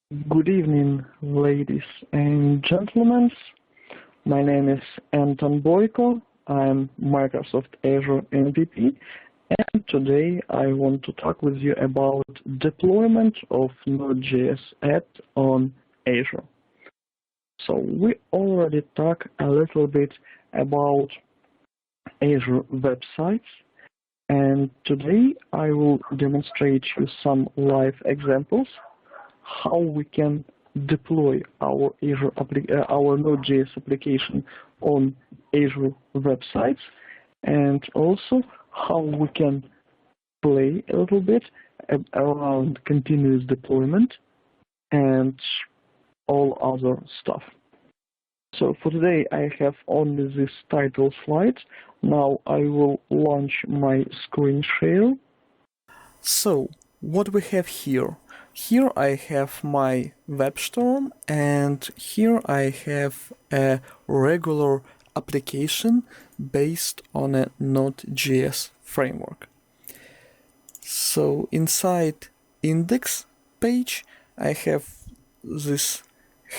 Good evening, ladies and gentlemen. My name is Anton Boyko. I'm Microsoft Azure MVP, and today I want to talk with you about deployment of Node.js app on Azure. So we already talked a little bit about Azure Web Sites, and today I will demonstrate you some live examples how we can deploy our Node.js application on Azure Web Sites, and also how we can play a little bit around continuous deployment and all other stuff. So for today I have only this title slide. Now I will launch my screen share. So what we have here? Here I have my web storm, and here I have a regular application based on a Node.js framework. So inside index page I have this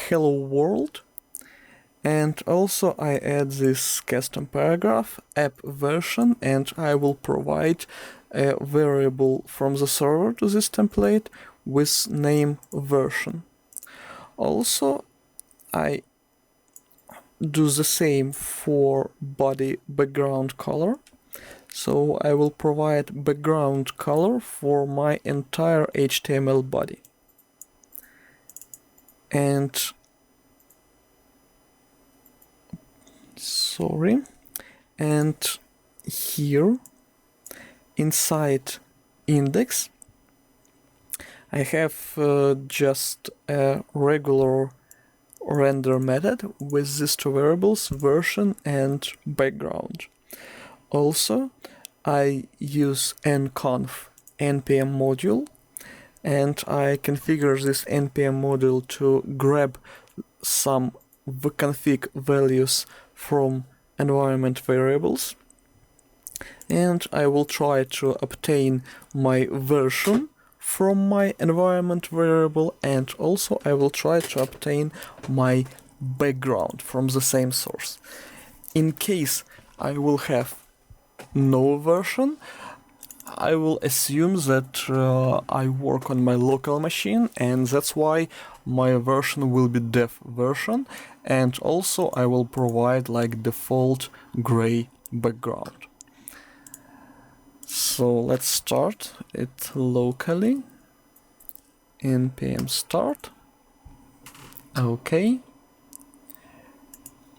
hello world, and also I add this custom paragraph app version, and I will provide a variable from the server to this template with name version. Also, I do the same for body background color. So I will provide background color for my entire HTML body. And here inside index I have just a regular render method with these two variables, version and background. Also, I use nconf npm module, and I configure this npm module to grab some config values from environment variables, and I will try to obtain my version from my environment variable, and also I will try to obtain my background from the same source. In case I will have no version, I will assume that I work on my local machine, and that's why my version will be dev version, and also I will provide like default gray background. So let's start it locally. npm start. Okay.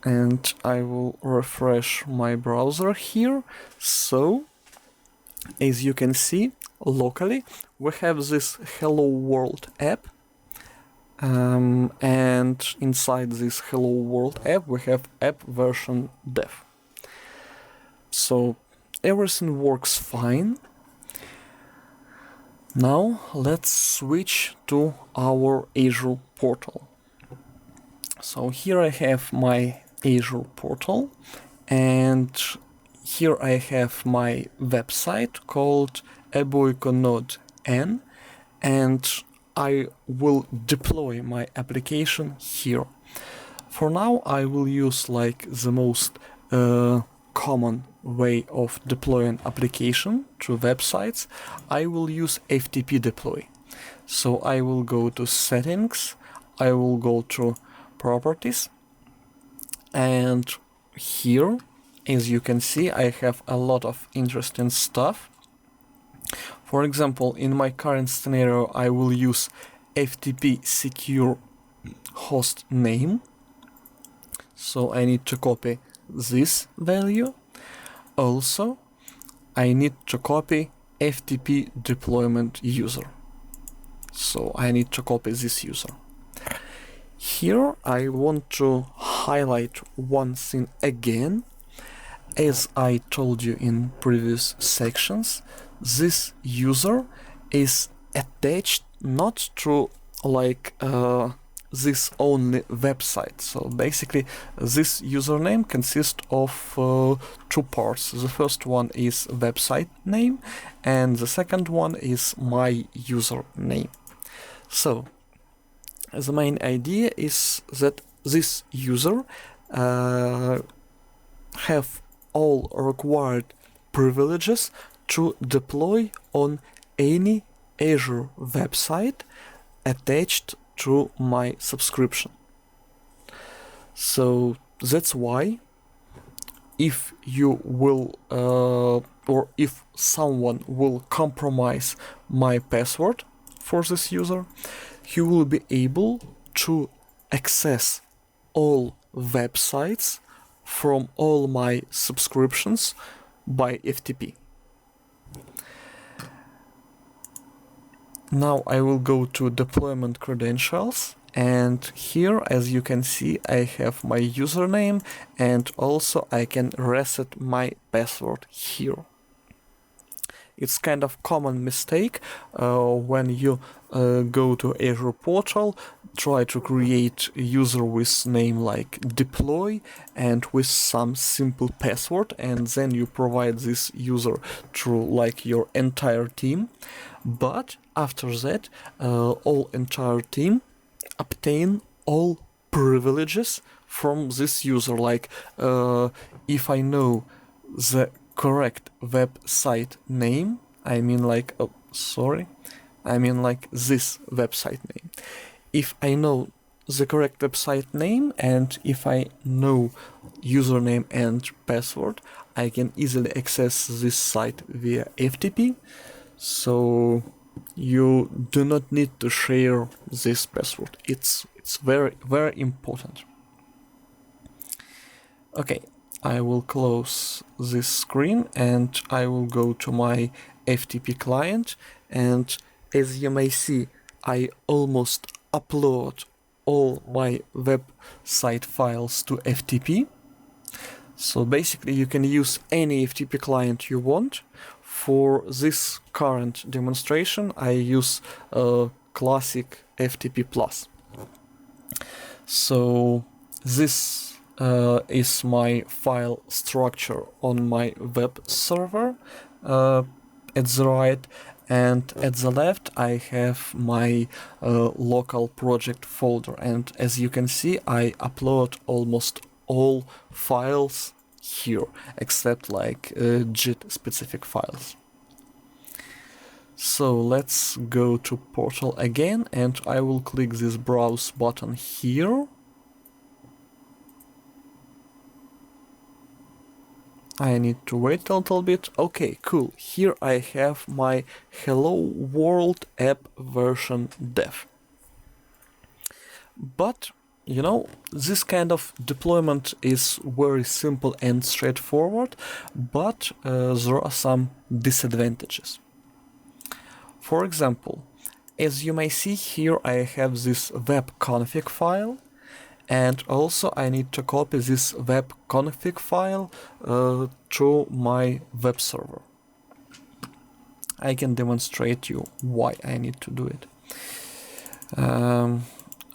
And I will refresh my browser here. So, as you can see, locally, we have this Hello World app. And inside this Hello World app, we have app version dev. So, everything works fine. Now let's switch to our Azure portal. So here I have my Azure portal, and here I have my website called Boyko Node N, and I will deploy my application here. For now I will use like the most common way of deploying application to websites. I will use FTP deploy. So I will go to settings, I will go to properties, and here, as you can see, I have a lot of interesting stuff. For example, in my current scenario, I will use FTP secure host name. So I need to copy this value. Also, I need to copy FTP deployment user. So I need to copy this user. Here I want to highlight one thing again. As I told you in previous sections, this user is attached not to like this only website. So basically this username consists of two parts. The first one is website name, and the second one is my username. So The main idea is that this user have all required privileges to deploy on any Azure website attached to my subscription. So that's why if you will or if someone will compromise my password for this user, he will be able to access all websites from all my subscriptions by FTP. Now I will go to deployment credentials, and here, as you can see, I have my username, and also I can reset my password here. It's kind of common mistake when you go to Azure portal, try to create a user with name like deploy and with some simple password, and then you provide this user to like your entire team. But after that, all entire team obtain all privileges from this user. Like if I know the correct website name, I mean like this website name. If I know the correct website name and if I know username and password, I can easily access this site via FTP. So you do not need to share this password. It's very, very important. Okay, I will close this screen and I will go to my FTP client, and as you may see, I almost upload all my website files to FTP. So basically you can use any FTP client you want. For this current demonstration, I use classic FTP+. So this is my file structure on my web server at the right, and at the left I have my local project folder, and as you can see I upload almost all files here except like JIT specific files. So let's go to portal again, and I will click this browse button here. I need to wait a little bit. Okay, cool. Here I have my Hello World app version dev. But you know, this kind of deployment is very simple and straightforward, but there are some disadvantages. For example, as you may see here, I have this web config file, and also I need to copy this web config file to my web server. I can demonstrate you why I need to do it.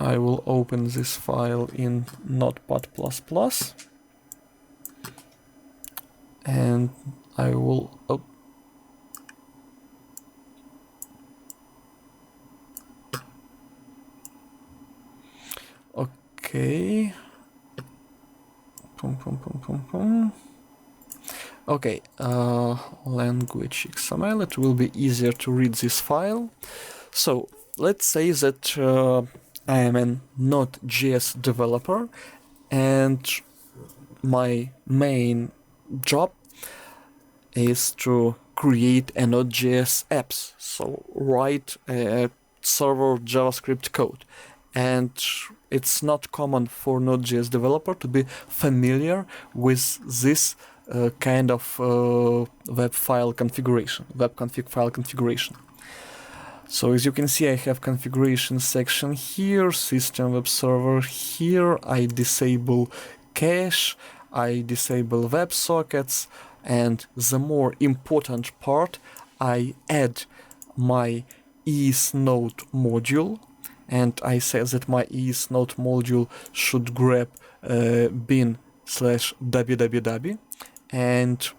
I will open this file in Notepad++, and I will okay. Okay, language XML, it will be easier to read this file. So let's say that I am a Node.js developer, and my main job is to create a Node.js apps, so write a server JavaScript code. And it's not common for Node.js developer to be familiar with this kind of web config file configuration. So as you can see, I have configuration section here, system web server here, I disable cache, I disable WebSockets, and the more important part, I add my ESNode module, and I say that my ESNode module should grab bin/www and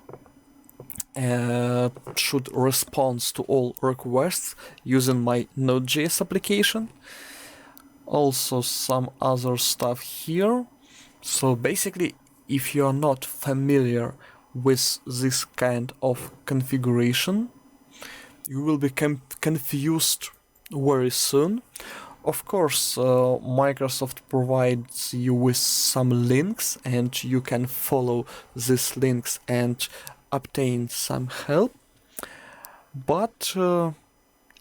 should respond to all requests using my Node.js application. Also some other stuff here. So basically, if you are not familiar with this kind of configuration, you will become confused very soon. Of course, Microsoft provides you with some links, and you can follow these links and obtain some help. But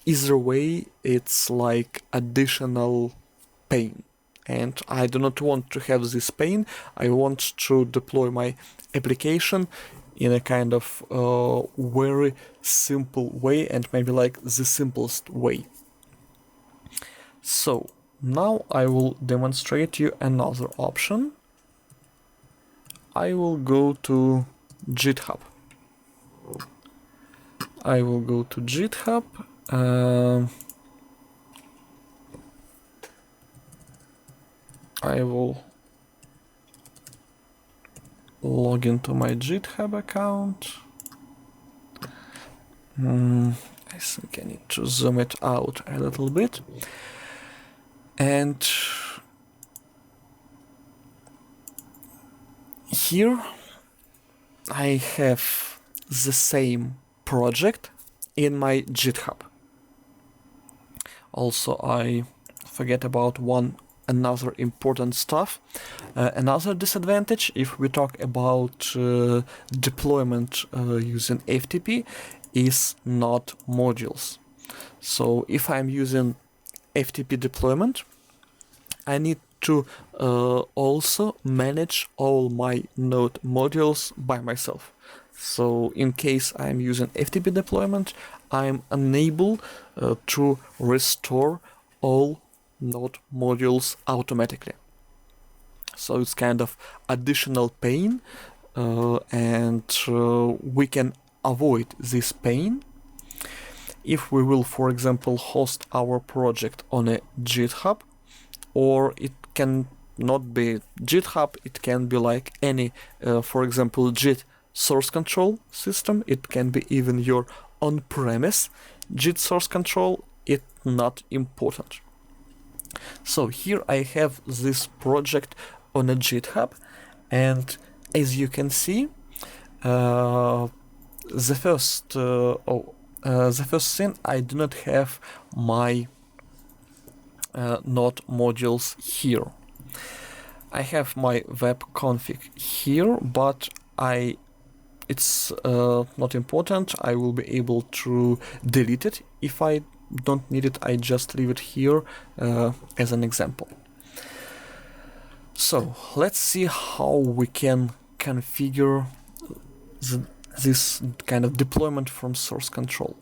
either way, it's like additional pain. And I do not want to have this pain. I want to deploy my application in a kind of very simple way, and maybe like the simplest way. So now I will demonstrate you another option. I will go to GitHub. I will go to GitHub. I will log into my GitHub account. I think I need to zoom it out a little bit. And here I have the same project in my GitHub. Also, I forget about another important stuff. Another disadvantage, if we talk about deployment using FTP, is not modules. So if I'm using FTP deployment, I need to also manage all my Node modules by myself. So in case I'm using FTP deployment, I'm unable to restore all Node modules automatically. So it's kind of additional pain, and we can avoid this pain if we will, for example, host our project on a GitHub, or it can not be GitHub, it can be like any, for example, Git source control system. It can be even your on-premise Git source control. It's not important. So here I have this project on a GitHub, and as you can see, the first thing, I do not have my Node modules here. I have my web config here, but it's not important. I will be able to delete it if I don't need it. I just leave it here as an example. So let's see how we can configure this kind of deployment from source control.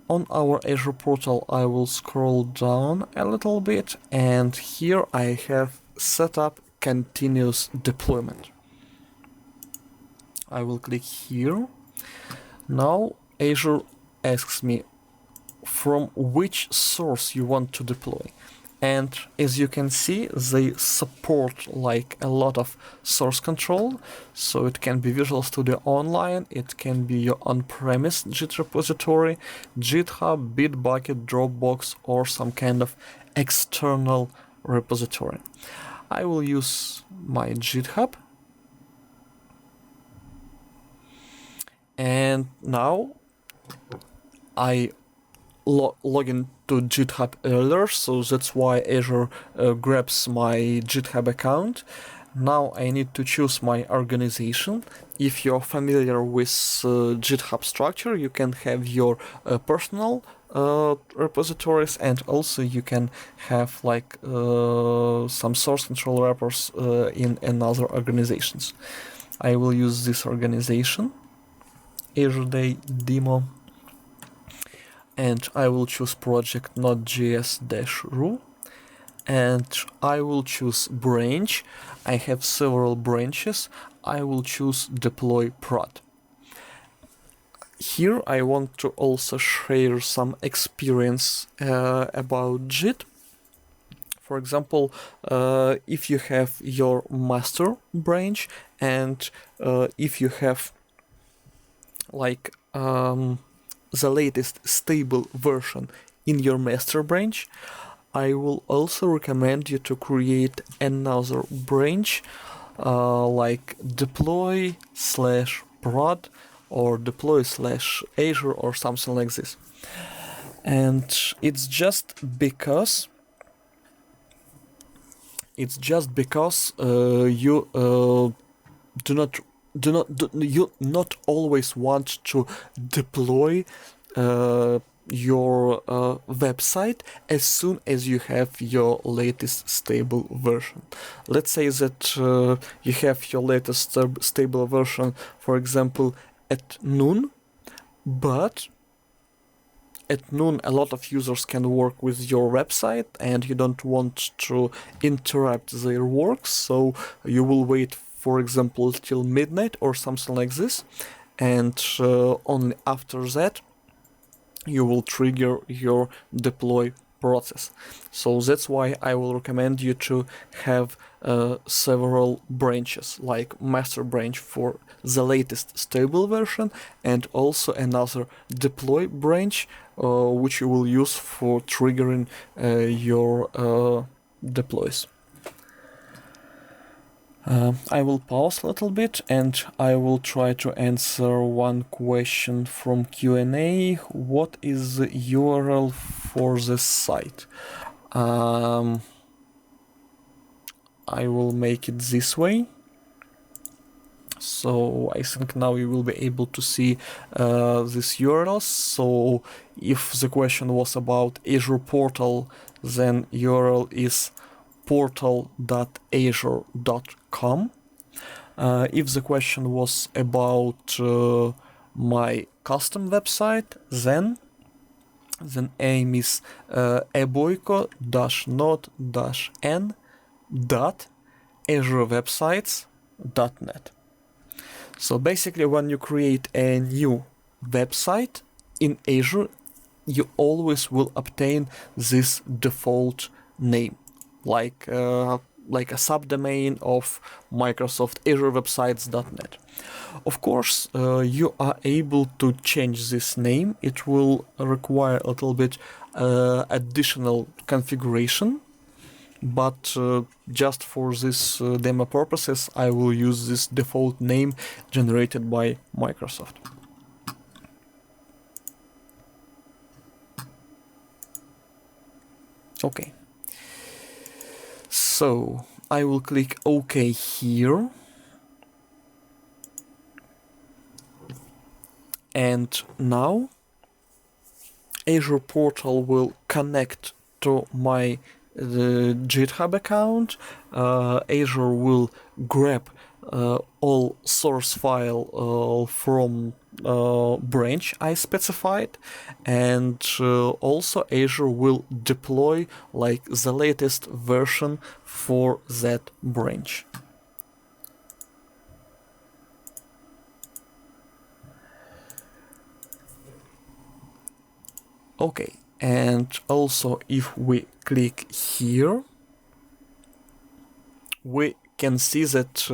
On our Azure portal, I will scroll down a little bit, and here I have set up continuous deployment. I will click here. Now Azure asks me from which source you want to deploy. And as you can see, they support like a lot of source control. So it can be Visual Studio Online, it can be your on-premise Git repository, GitHub, Bitbucket, Dropbox, or some kind of external repository. I will use my GitHub. And now I log into GitHub earlier, so that's why Azure grabs my GitHub account. Now I need to choose my organization. If you're familiar with GitHub structure, you can have your personal repositories, and also you can have like some source control wrappers in another organizations. I will use this organization, Azure Day Demo, and I will choose project Node.js-ru, and I will choose branch. I have several branches. I will choose deploy prod. Here I want to also share some experience about Git. For example, if you have your master branch, and if you have like the latest stable version in your master branch, I will also recommend you to create another branch like deploy slash prod or deploy slash Azure or something like this. And it's just because you you not always want to deploy your website as soon as you have your latest stable version. Let's say that you have your latest stable version, for example, at noon, but at noon a lot of users can work with your website and you don't want to interrupt their work, so you will wait, for example, till midnight or something like this, and only after that you will trigger your deploy process. So that's why I will recommend you to have several branches, like master branch for the latest stable version and also another deploy branch which you will use for triggering your deploys. I will pause a little bit and I will try to answer one question from Q&A. What is the URL for the site? I will make it this way. So I think now you will be able to see this URL. So if the question was about Azure portal, then URL is portal.azure.com. If the question was about my custom website, then aim is boyko-n.azurewebsites.net. So basically, when you create a new website in Azure, you always will obtain this default name, like a subdomain of Microsoft Azure Websites.net. Of course, you are able to change this name. It will require a little bit additional configuration, but just for this demo purposes, I will use this default name generated by Microsoft. Okay. So I will click OK here. And now Azure portal will connect to my GitHub account. Azure will grab all source file from branch I specified, and also Azure will deploy like the latest version for that branch. Okay, and also if we click here, we can see that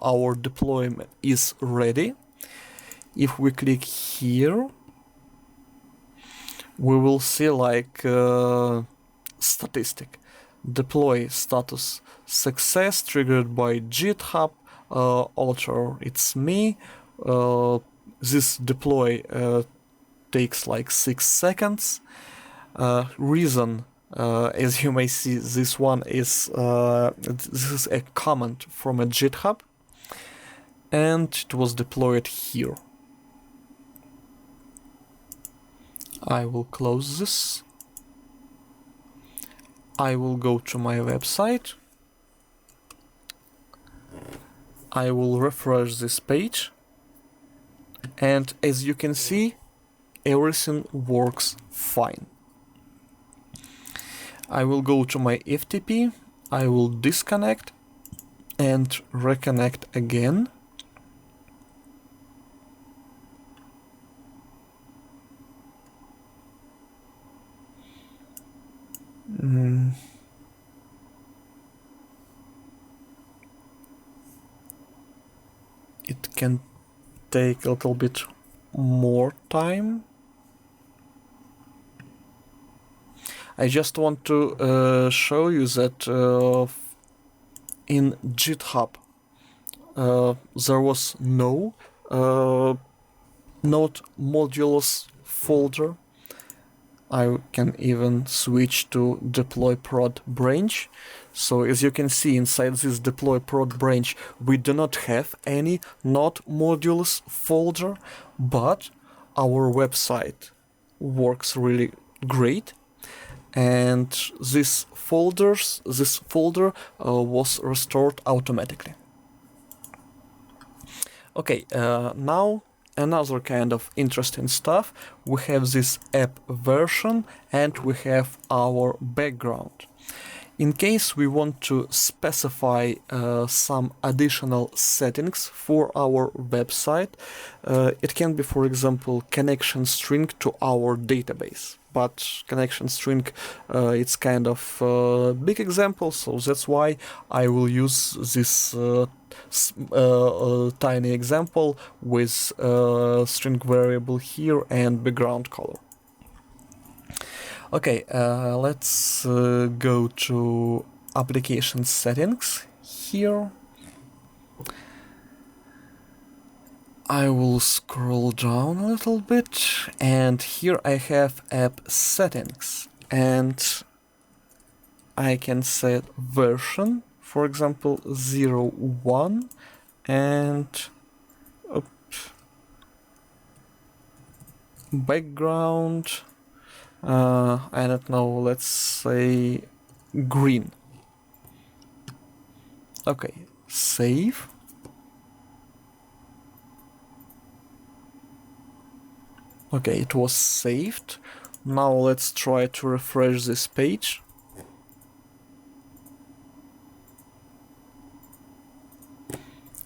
our deployment is ready. If we click here, we will see like statistic. Deploy status success triggered by GitHub. Author, it's me. This deploy takes like 6 seconds. Reason, as you may see, this one is this is a comment from a GitHub, and it was deployed here. I will close this. I will go to my website. I will refresh this page, and as you can see, everything works fine. I will go to my FTP, I will disconnect and reconnect again. It can take a little bit more time. I just want to show you that in GitHub there was no Node modules folder. I can even switch to deploy prod branch. So as you can see, inside this deploy prod branch, we do not have any Node modules folder, but our website works really great. And this folder was restored automatically. Okay, now another kind of interesting stuff. We have this app version and we have our background. In case we want to specify some additional settings for our website, it can be, for example, connection string to our database. But connection string, it's kind of a big example, so that's why I will use this tiny example with string variable here and background color. Okay, let's go to application settings here. I will scroll down a little bit, and here I have app settings, and I can set version, for example, 01, and background, I don't know, let's say green. Okay, save. Okay, it was saved. Now let's try to refresh this page.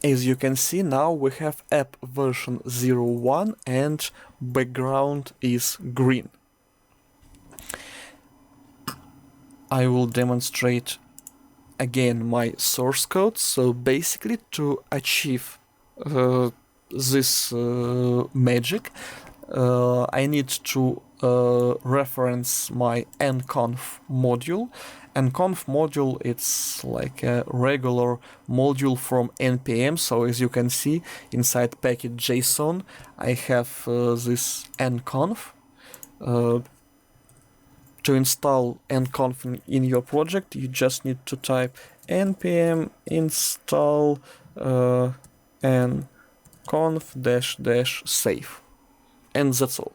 As you can see, now we have app version 01 and background is green. I will demonstrate again my source code. So basically, to achieve this magic, I need to reference my nconf module. Nconf module, it's like a regular module from npm. So as you can see, inside package.json, I have this nconf. To install nconf in your project, you just need to type npm install nconf save, and that's all.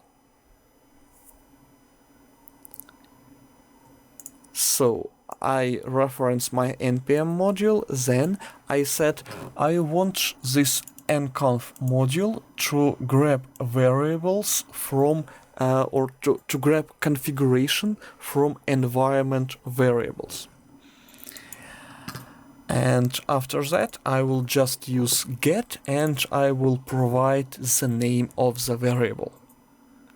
So I reference my npm module, then I said I want this nconf module to grab variables from or to grab configuration from environment variables. And after that, I will just use get and I will provide the name of the variable.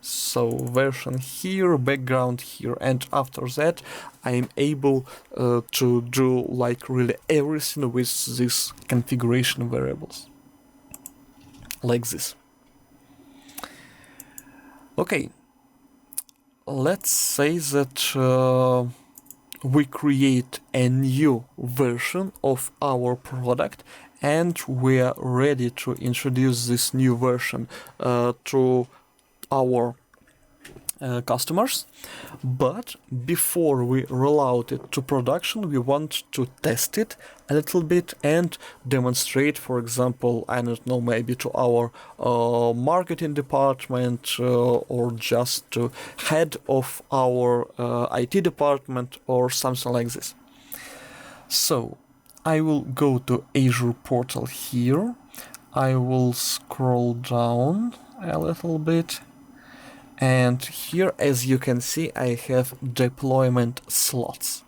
So version here, background here, and after that, I am able to do like really everything with these configuration variables. Like this. Okay, let's say that we create a new version of our product and we are ready to introduce this new version to our customers. But before we roll out it to production, we want to test it a little bit and demonstrate, for example, I don't know, maybe to our marketing department or just to head of our IT department or something like this. So I will go to Azure portal here. I will scroll down a little bit. And here, as you can see, I have deployment slots.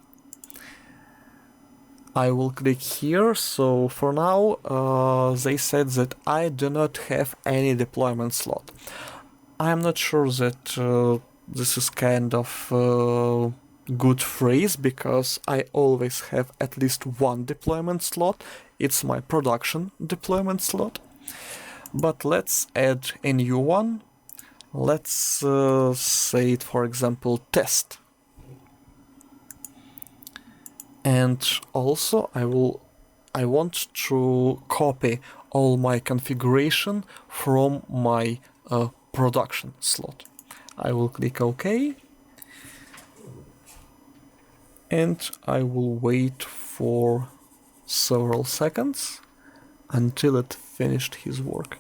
I will click here. So for now, they said that I do not have any deployment slot. I'm not sure that this is kind of good phrase, because I always have at least one deployment slot. It's my production deployment slot. But let's add a new one. Let's say it, for example, test. And also I want to copy all my configuration from my production slot. I will click OK, and I will wait for several seconds until it finished his work.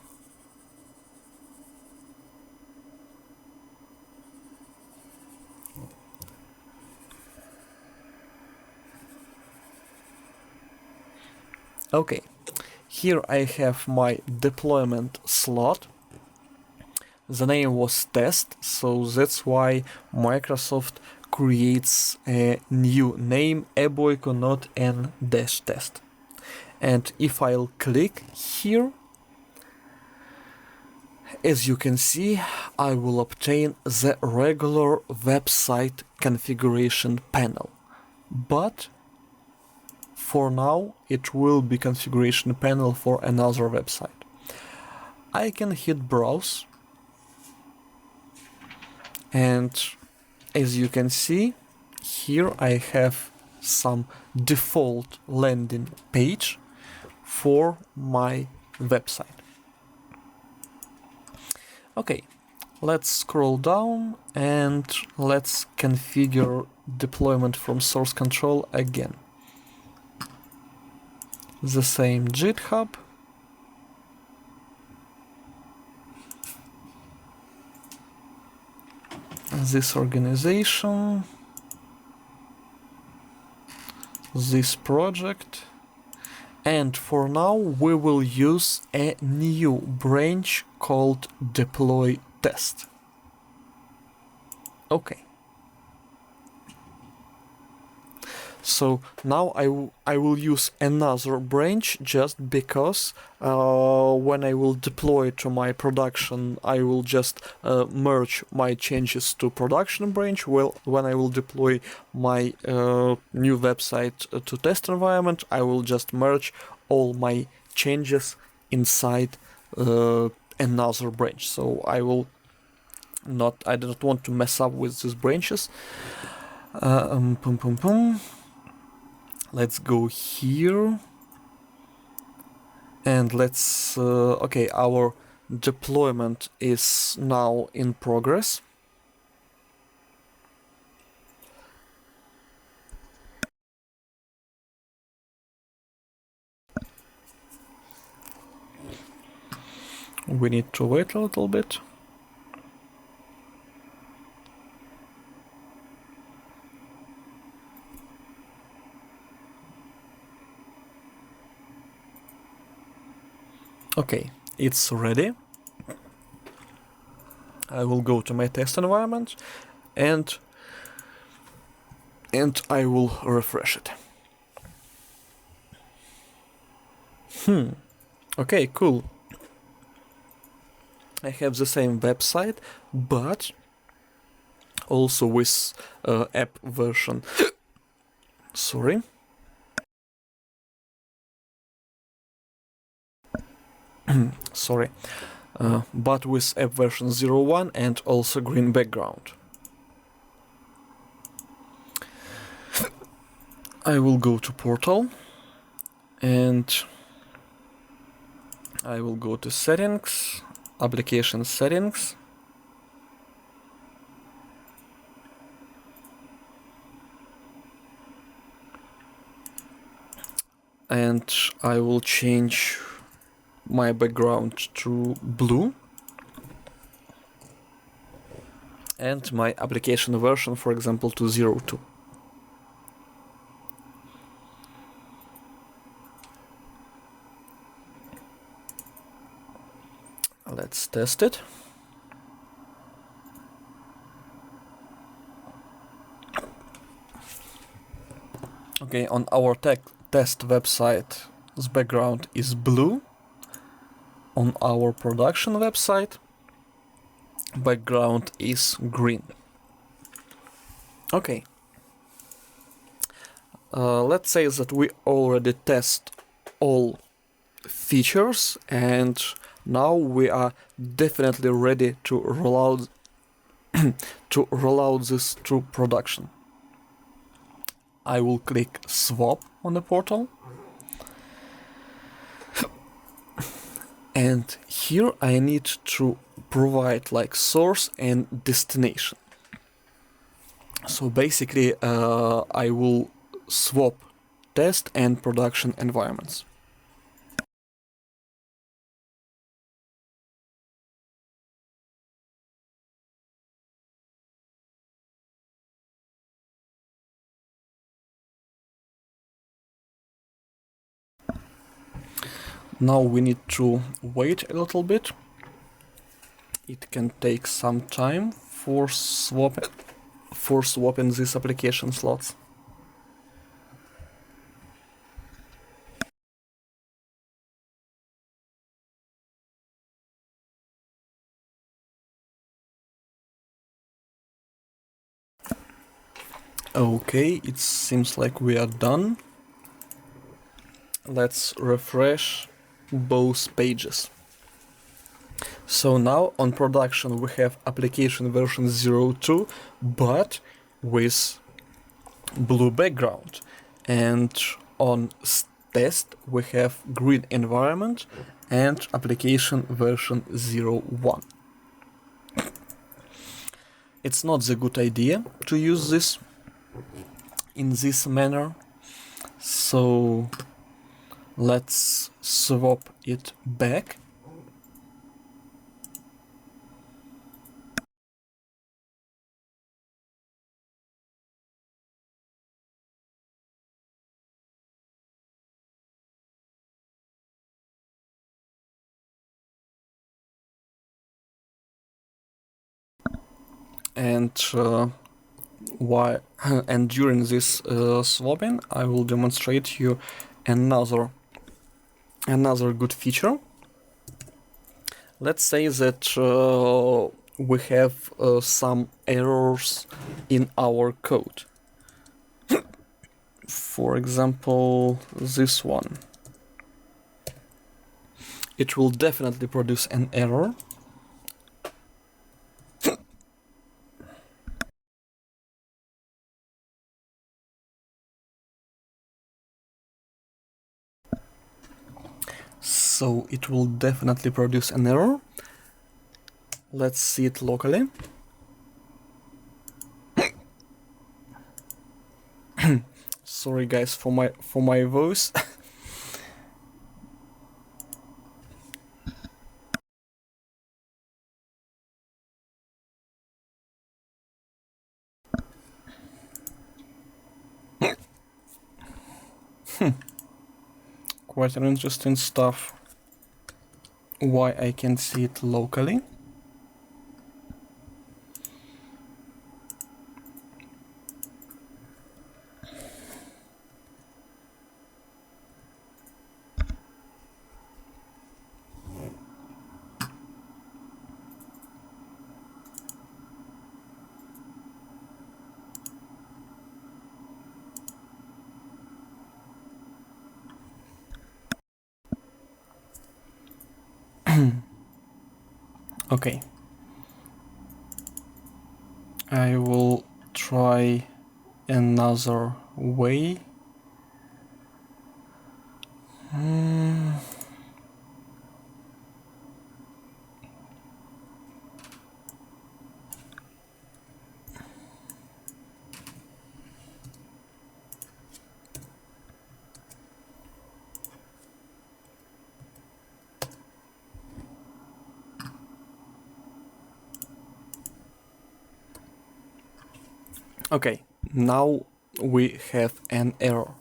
Okay, here I have my deployment slot. The name was test, so that's why Microsoft creates a new name, a Boyko not n dash test. And if I'll click here, as you can see, I will obtain the regular website configuration panel. But for now, it will be configuration panel for another website. I can hit browse, and as you can see, here I have some default landing page for my website. Okay, let's scroll down and let's configure deployment from source control again. The same GitHub. This organization. This project. And for now we will use a new branch called deploy test. Okay. So now I will use another branch just because when I will deploy to my production, I will just merge my changes to production branch. Well, when I will deploy my new website to test environment, I will just merge all my changes inside another branch. So I do not want to mess up with these branches. Let's go here and let's okay, our deployment is now in progress. We need to wait a little bit. Okay, it's ready. I will go to my test environment and I will refresh it. Okay, cool. I have the same website, but also with app version. Sorry. Sorry. But with app version 0.1 and also green background. I will go to portal and I will go to settings, application settings. And I will change my background to blue and my application version, for example, to 0.2. Let's test it. Okay, on our test website, this background is blue. On our production website, background is green. Okay. Let's say that we already test all features and now we are definitely ready to roll out this to production. I will click swap on the portal. And here I need to provide like source and destination. So basically I will swap test and production environments. Now we need to wait a little bit. It can take some time for swapping these application slots. Okay, it seems like we are done. Let's refresh both pages. So now on production we have application version 02, but with blue background. And on test we have green environment and application version 01. It's not the good idea to use this in this manner, so let's swap it back. And and during this swapping I will demonstrate you another good feature. Let's say that we have some errors in our code. For example, this one. It will definitely produce an error. So it will definitely produce an error. Let's see it locally. Sorry guys for my voice. Quite an interesting stuff. Why I can see it locally. Okay. I will try another way. Okay, now we have an error.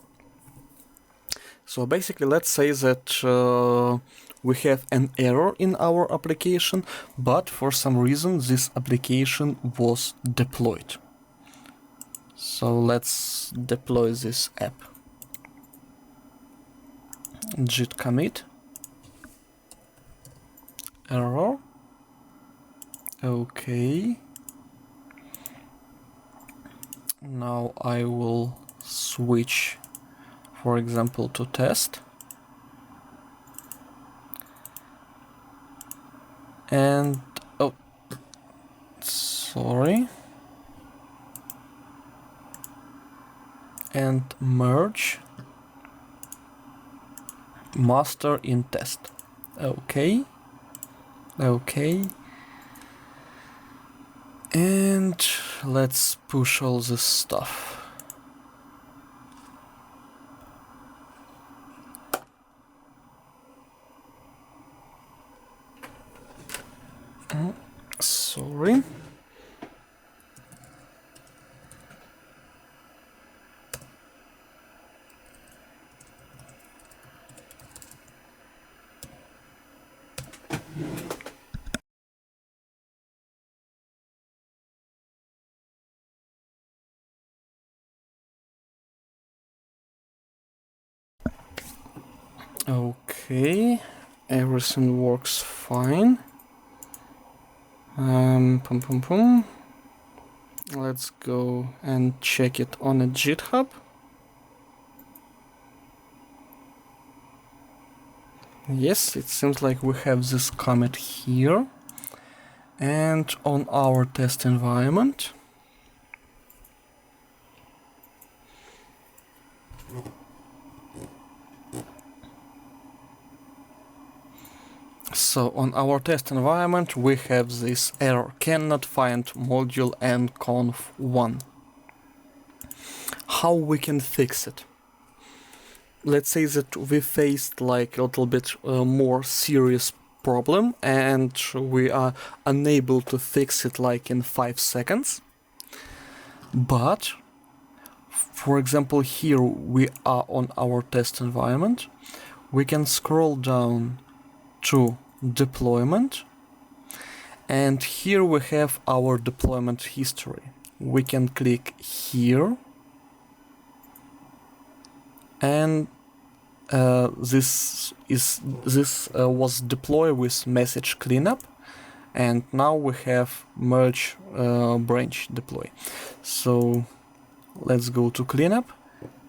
So basically, let's say that we have an error in our application, but for some reason this application was deployed. So let's deploy this app. Git commit error. Okay. Now I will switch, for example, to test. And oh, sorry. and merge master in test. Okay. Okay. And let's push all this stuff. Sorry. Okay, everything works fine. Pum pum pum. Let's go and check it on a GitHub. Yes, it seems like we have this commit here. And on our test environment, so on our test environment we have this error, cannot find module and conf1. How we can fix it? Let's say that we faced like a little bit more serious problem and we are unable to fix it like in 5 seconds. But for example, here we are on our test environment. We can scroll down to deployment, and here we have our deployment history. We can click here, and this was deployed with message cleanup, and now we have merge branch deploy. So let's go to cleanup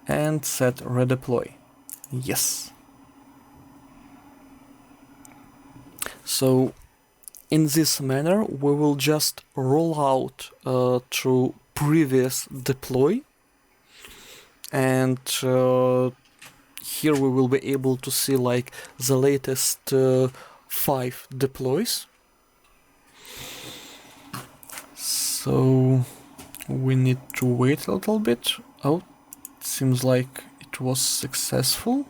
and set redeploy. Yes. So in this manner we will just roll out to previous deploy, and here we will be able to see like the latest 5 deploys. So we need to wait a little bit. Oh, it seems like it was successful.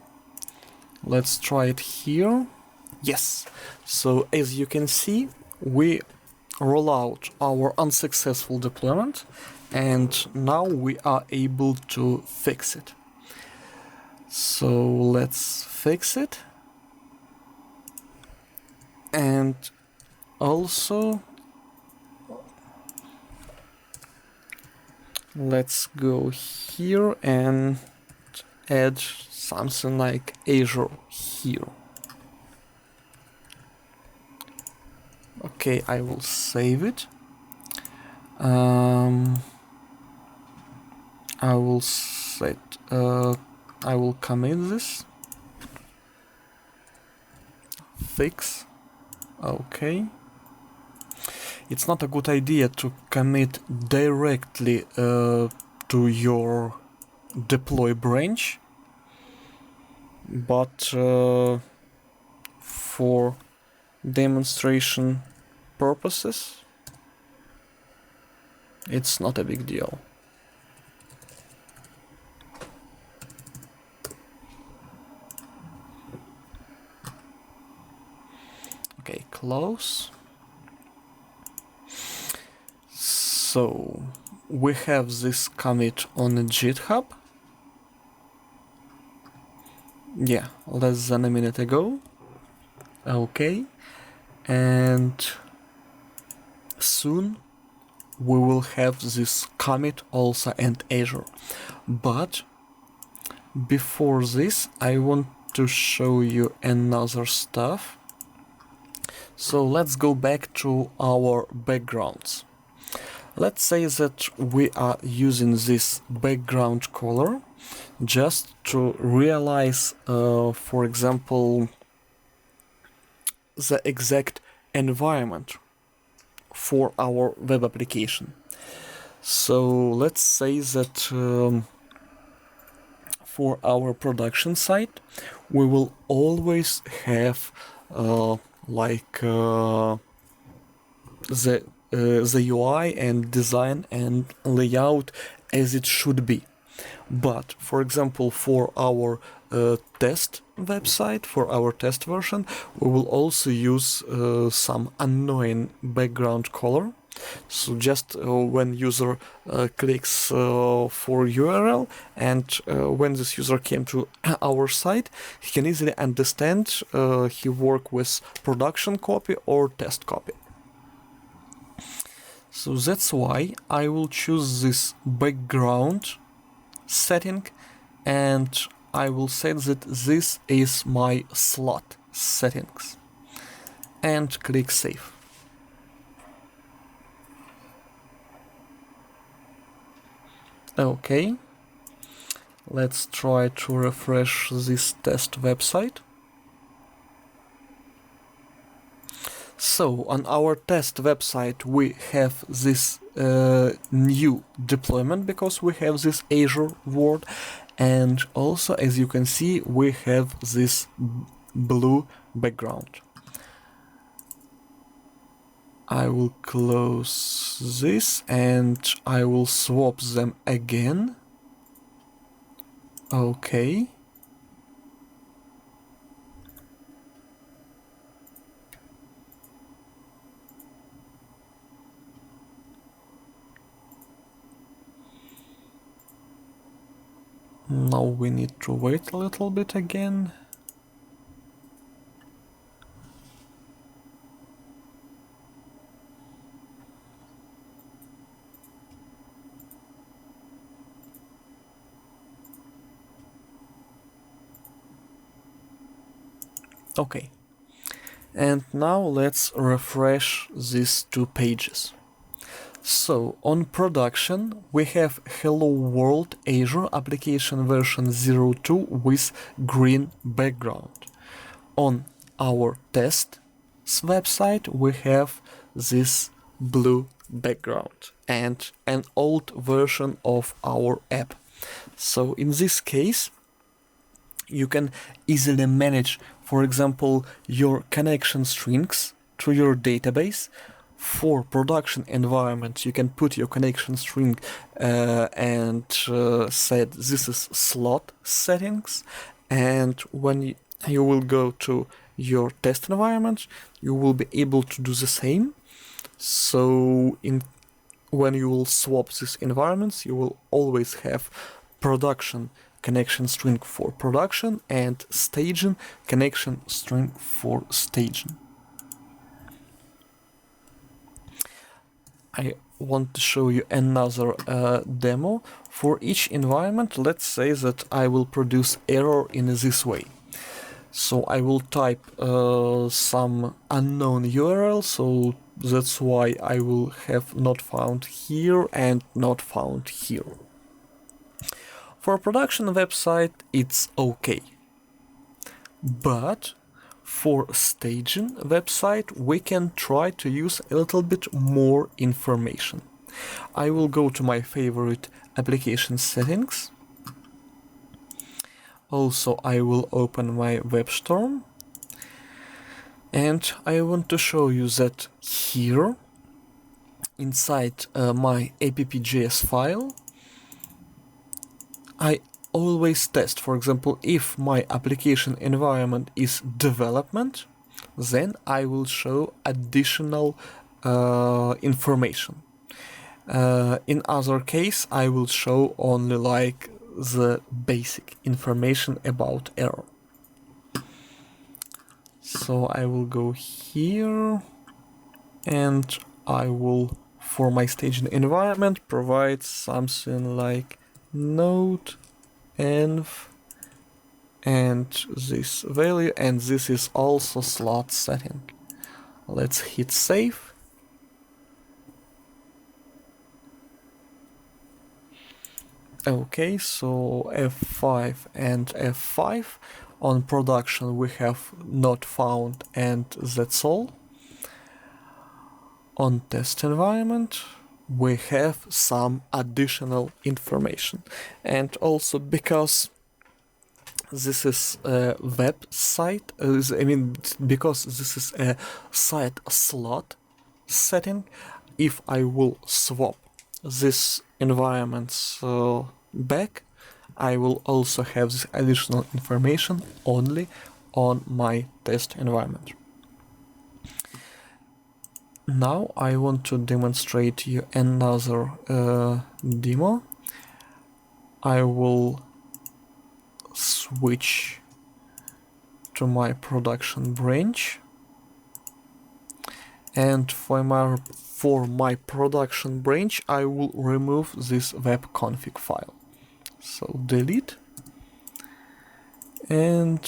Let's try it here. Yes. So as you can see, we roll out our unsuccessful deployment, and now we are able to fix it. So let's fix it. And also let's go here and add something like Azure here. Okay, I will save it. I will set. I will commit this. Fix. Okay. It's not a good idea to commit directly to your deploy branch, but for demonstration purposes, it's not a big deal. Okay, close. So we have this commit on the GitHub. Yeah, less than a minute ago. Okay, and soon we will have this commit also in Azure. But before this, I want to show you another stuff. So let's go back to our backgrounds. Let's say that we are using this background color just to realize, for example, the exact environment for our web application. So let's say that for our production site, we will always have the UI and design and layout as it should be. But for example, for our test website, for our test version, we will also use some annoying background color. So just when user clicks for URL, and when this user came to our site, he can easily understand he work with production copy or test copy. So that's why I will choose this background setting, and I will say that this is my slot settings, and click Save. Okay, let's try to refresh this test website. So on our test website we have this new deployment because we have this Azure word, and also as you can see we have this blue background. I will close this and I will swap them again. Okay. Now we need to wait a little bit again. Okay. And now let's refresh these two pages. So on production we have Hello World Azure application version 02 with green background. On our test website we have this blue background and an old version of our app. So in this case you can easily manage, for example, your connection strings to your database. For production environment, you can put your connection string and set this is slot settings, and when you will go to your test environment, you will be able to do the same. So when you will swap these environments, you will always have production connection string for production and staging connection string for staging. I want to show you another demo. For each environment, let's say that I will produce error in this way. So I will type some unknown URL, so that's why I will have not found here and not found here. For a production website, it's okay. But for staging website, we can try to use a little bit more information. I will go to my favorite application settings. Also, I will open my web storm. And I want to show you that here, inside my app.js file, I always test, for example, if my application environment is development, then I will show additional information. In other case, I will show only like the basic information about error. So I will go here and I will, for my staging environment, provide something like node env and this value, and this is also slot setting. Let's hit save. Okay, so F5 and F5 on production we have not found, and that's all. On test environment we have some additional information, and also because this is a website. Because this is a site slot setting, if I will swap this environments back, I will also have this additional information only on my test environment. Now I want to demonstrate you another demo. I will switch to my production branch, and for my production branch I will remove this web config file. So delete and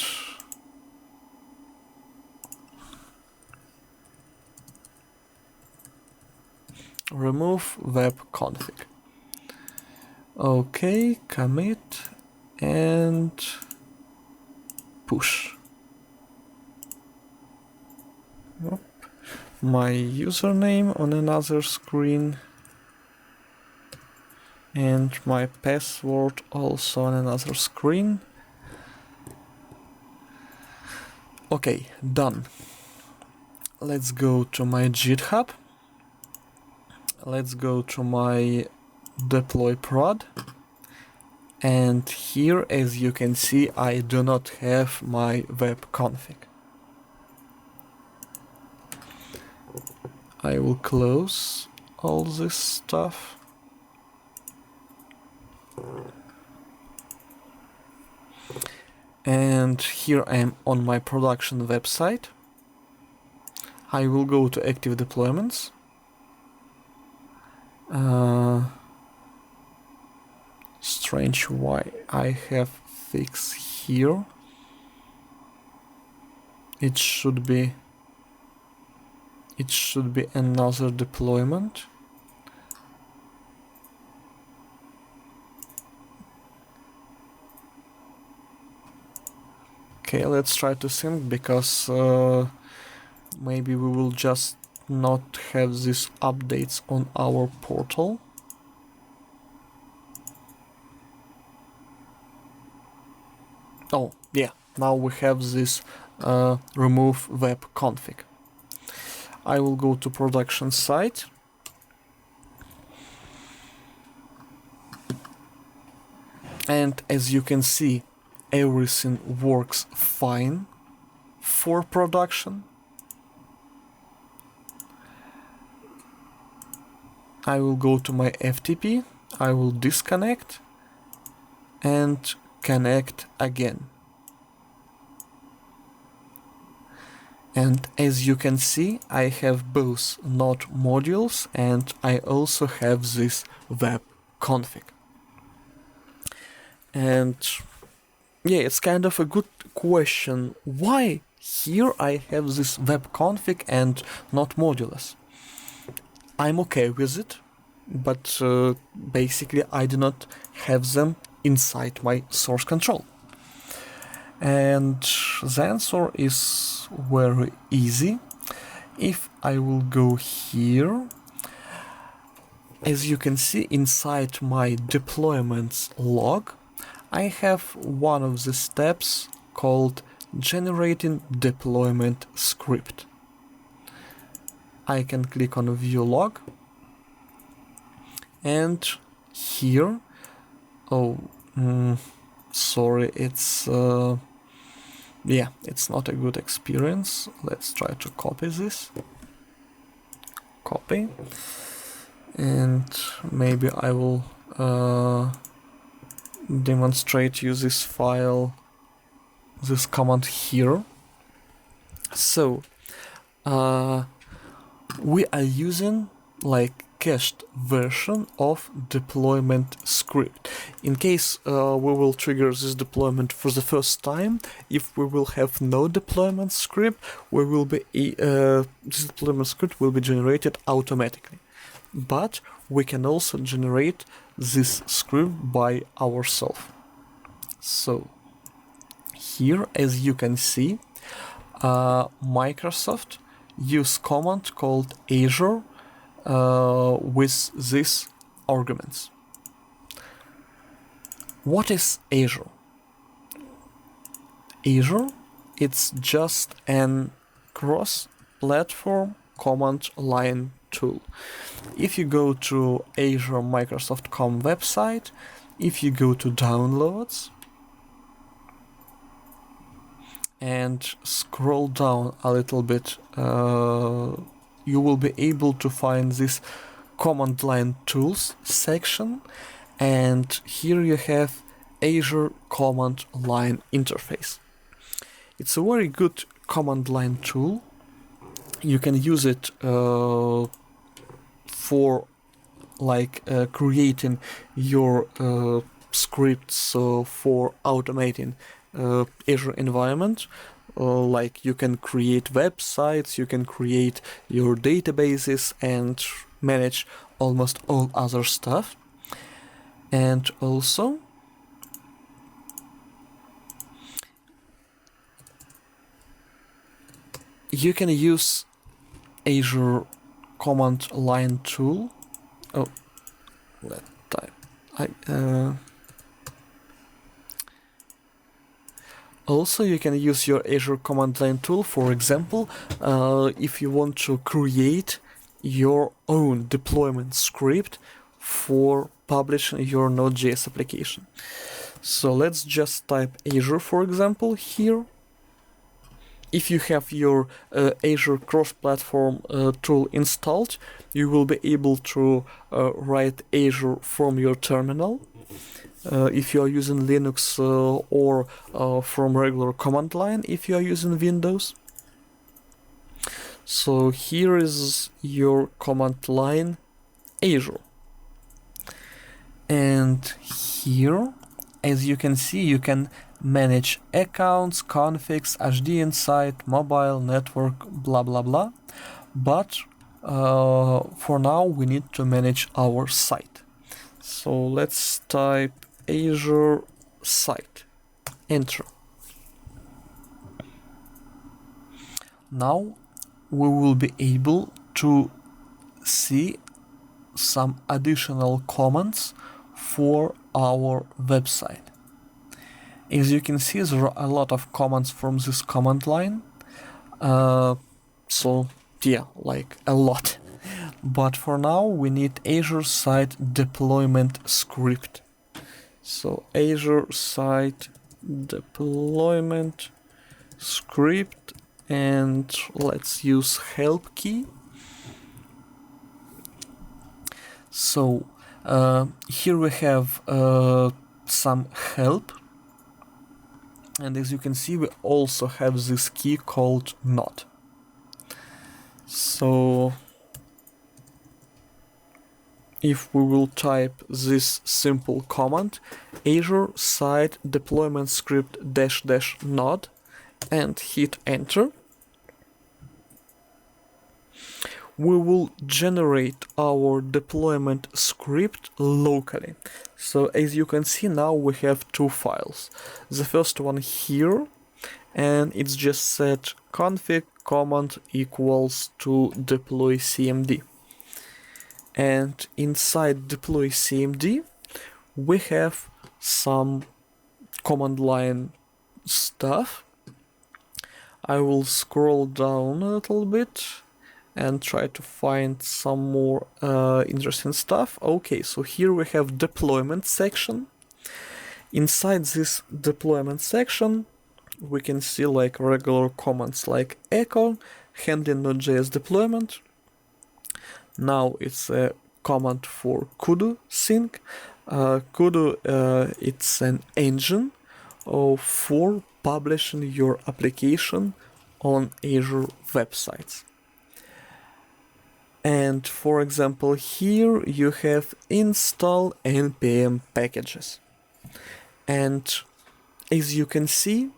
remove web config. Okay, commit and push. My username on another screen and my password also on another screen. Okay, done. Let's go to my GitHub. Let's go to my deploy prod, and here, as you can see, I do not have my web config. I will close all this stuff. And here I am on my production website. I will go to active deployments. Strange why I have fix here. It should be another deployment. Okay, let's try to sync, because maybe we will just not have these updates on our portal. Oh, yeah, now we have this remove web config. I will go to production site. And as you can see, everything works fine for production. I will go to my FTP, I will disconnect and connect again. And as you can see, I have both Node modules and I also have this web config. And yeah, it's kind of a good question. Why here I have this web config and not modules? I'm okay with it, but basically I do not have them inside my source control. And the answer is very easy. If I will go here, as you can see inside my deployments log, I have one of the steps called generating deployment script. I can click on view log, and here, sorry, it's it's not a good experience. Let's try to copy this. Copy, and maybe I will demonstrate you this file, this command here. So we are using like cached version of deployment script. In case we will trigger this deployment for the first time, if we will have no deployment script, we will be this deployment script will be generated automatically. But we can also generate this script by ourselves. So here, as you can see, Microsoft use command called Azure with these arguments. What is Azure? Azure, it's just an cross-platform command line tool. If you go to Azure Microsoft.com website, if you go to downloads and scroll down a little bit, you will be able to find this command line tools section, and here you have Azure command line interface. It's a very good command line tool. You can use it for creating your scripts for automating Azure environment. Like you can create websites, you can create your databases and manage almost all other stuff. And also you can use Azure command line tool. Oh, let's type. Also, you can use your Azure command line tool, for example, if you want to create your own deployment script for publishing your Node.js application. So let's just type Azure, for example, here. If you have your Azure cross-platform tool installed, you will be able to write Azure from your terminal. If you are using Linux or from regular command line if you are using Windows. So here is your command line Azure. And here, as you can see, you can manage accounts, configs, HD Insight, mobile, network, blah blah blah. But for now we need to manage our site. So let's type Azure site. Enter. Now we will be able to see some additional commands for our website. As you can see, there are a lot of commands from this command line. So yeah, like a lot. But for now we need Azure site deployment script. So Azure site deployment script, and let's use help key. So here we have some help, and as you can see we also have this key called node. So if we will type this simple command, Azure site deployment script -- node, and hit enter, we will generate our deployment script locally. So as you can see, now we have two files. The first one here, and it's just set config command equals to deploy cmd. And inside deploy cmd, we have some command line stuff. I will scroll down a little bit and try to find some more interesting stuff. Okay, so here we have deployment section. Inside this deployment section, we can see like regular commands like echo, handling Node.js deployment. Now it's a command for kudu sync. Kudu, it's an engine for publishing your application on Azure Web Sites. And for example, here you have install npm packages. And as you can see,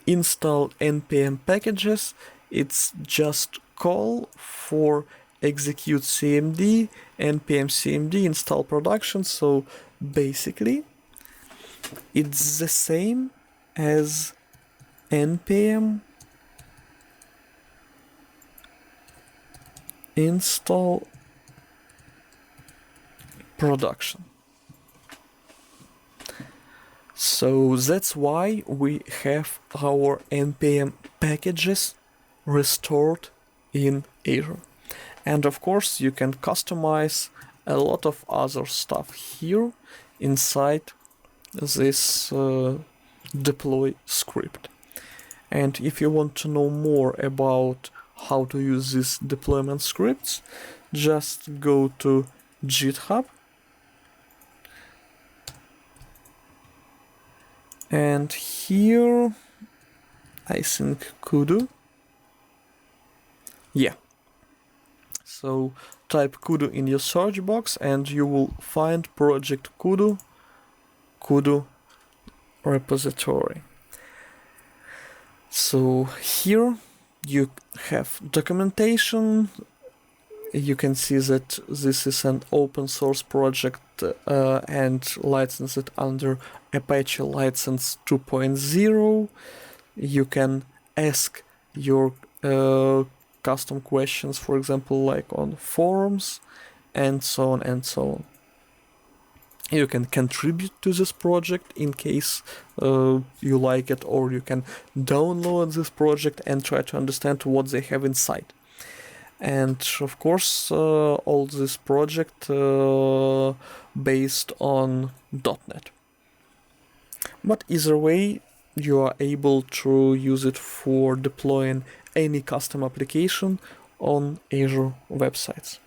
install npm packages, it's just call for execute cmd, npm cmd, install production. So basically, it's the same as npm install production. So that's why we have our npm packages restored in Azure. And of course, you can customize a lot of other stuff here inside this deploy script. And if you want to know more about how to use these deployment scripts, just go to GitHub and here I think kudu. Yeah. So type kudu in your search box and you will find project kudu repository. So here you have documentation. You can see that this is an open source project and licensed under Apache license 2.0. You can ask your custom questions, for example, like on forums, and so on and so on. You can contribute to this project in case you like it, or you can download this project and try to understand what they have inside. And of course, all this project based on .NET. But either way, you are able to use it for deploying any custom application on Azure Web Sites.